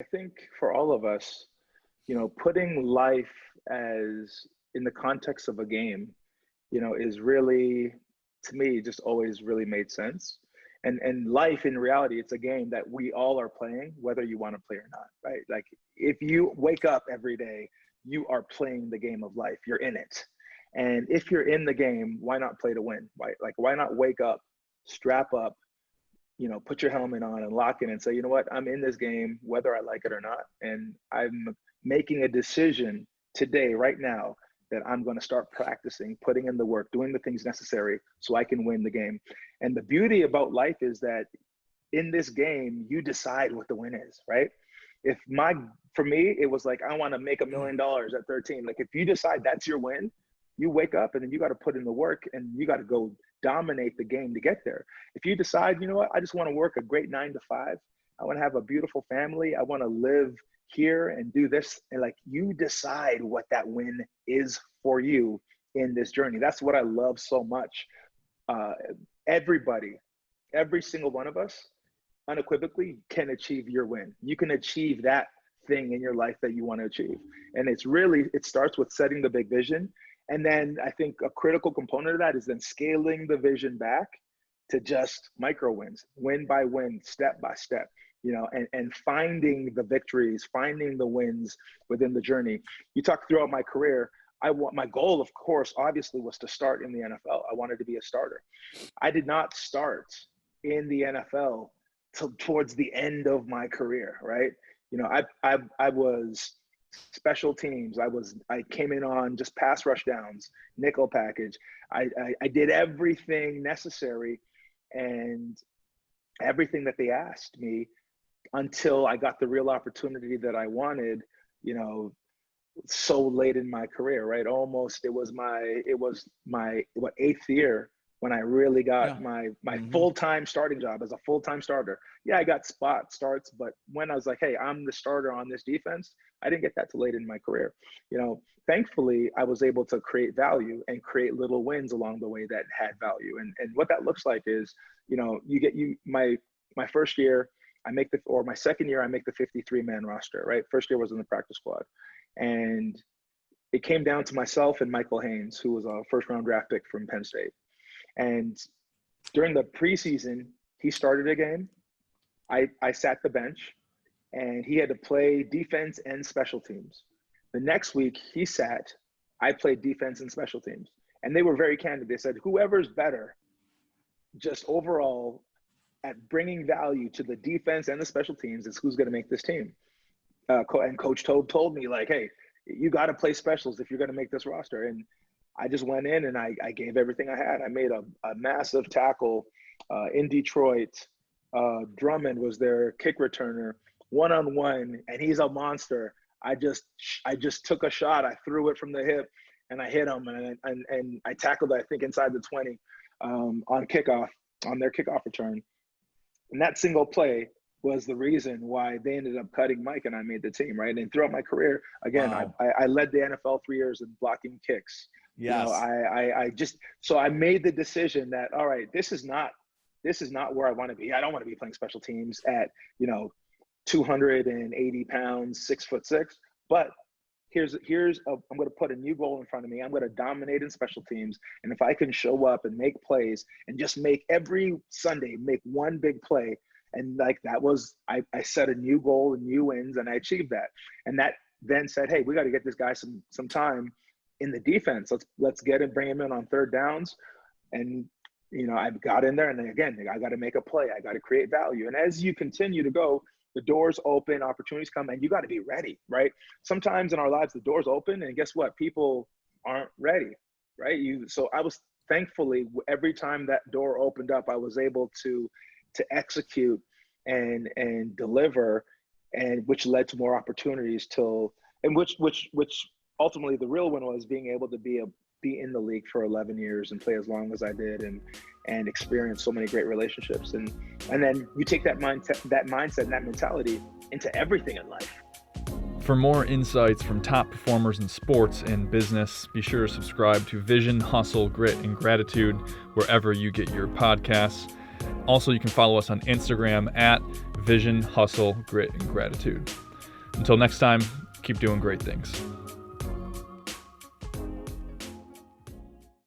I think for all of us, putting life as in the context of a game, is really, to me, just always really made sense. And life in reality, it's a game that we all are playing, whether you want to play or not, right? Like if you wake up every day, you are playing the game of life. You're in it. And if you're in the game, why not play to win? Why not wake up, strap up, put your helmet on and lock in and say, you know what, I'm in this game, whether I like it or not. And I'm making a decision today, right now, that I'm going to start practicing, putting in the work, doing the things necessary so I can win the game. And the beauty about life is that in this game, you decide what the win is, right? For me, it was like, I want to make $1 million at 13. Like if you decide that's your win, you wake up and then you got to put in the work and you got to go dominate the game to get there. If you decide, you know what, I just want to work a great 9 to 5. I want to have a beautiful family. I want to live here and do this. And like you decide what that win is for you in this journey. That's what I love so much. Everybody, every single one of us unequivocally can achieve your win. You can achieve that thing in your life that you want to achieve. And it starts with setting the big vision. And then I think a critical component of that is then scaling the vision back to just micro wins, win by win, step by step, and finding the victories, finding the wins within the journey. You talk throughout my career, my goal, of course, obviously was to start in the NFL. I wanted to be a starter. I did not start in the NFL till towards the end of my career, right? I was special teams. I came in on just pass rush downs, nickel package. I did everything necessary and everything that they asked me until I got the real opportunity that I wanted, so late in my career, right? Almost, it was my 8th year when I really got my full-time starting job as a full-time starter. Yeah, I got spot starts, but when I was like, hey, I'm the starter on this defense, I didn't get that till late in my career. Thankfully, I was able to create value and create little wins along the way that had value. And what that looks like is, my first year, my second year, I make the 53-man roster, right? First year was in the practice squad. And it came down to myself and Michael Haynes, who was a first-round draft pick from Penn State. And during the preseason, he started a game. I sat the bench, and he had to play defense and special teams. The next week, he sat. I played defense and special teams. And they were very candid. They said, whoever's better, just overall, at bringing value to the defense and the special teams is who's going to make this team. And Coach told me, like, hey, you got to play specials if you're going to make this roster. And I just went in and I gave everything I had. I made a massive tackle in Detroit. Drummond was their kick returner, one-on-one, and he's a monster. I just took a shot. I threw it from the hip, and I hit him, and I tackled, I think, inside the 20 on their kickoff return. And that single play was the reason why they ended up cutting Mike and I made the team, right? And throughout my career, again, wow. I led the NFL 3 years in blocking kicks. Yes. So I made the decision that, all right, this is not where I want to be. I don't want to be playing special teams at, 280 pounds, 6'6", but I'm going to put a new goal in front of me. I'm going to dominate in special teams. And if I can show up and make plays and just make every Sunday, make one big play. And like that was, I set a new goal and new wins, and I achieved that. And that then said, hey, we got to get this guy some time in the defense. Let's bring him in on third downs. And, I got in there, and then again, I got to make a play. I got to create value. And as you continue to go, the doors open, opportunities come, and you got to be ready, right? Sometimes in our lives, the doors open, and guess what? People aren't ready, right? So I was thankfully, every time that door opened up, I was able to execute and deliver, and which led to more opportunities which ultimately the real one was being able to be in the league for 11 years and play as long as I did and experience so many great relationships. And then you take that mindset and that mentality into everything in life. For more insights from top performers in sports and business, be sure to subscribe to Vision, Hustle, Grit, and Gratitude wherever you get your podcasts. Also, you can follow us on Instagram at Vision, Hustle, Grit, and Gratitude. Until next time, keep doing great things.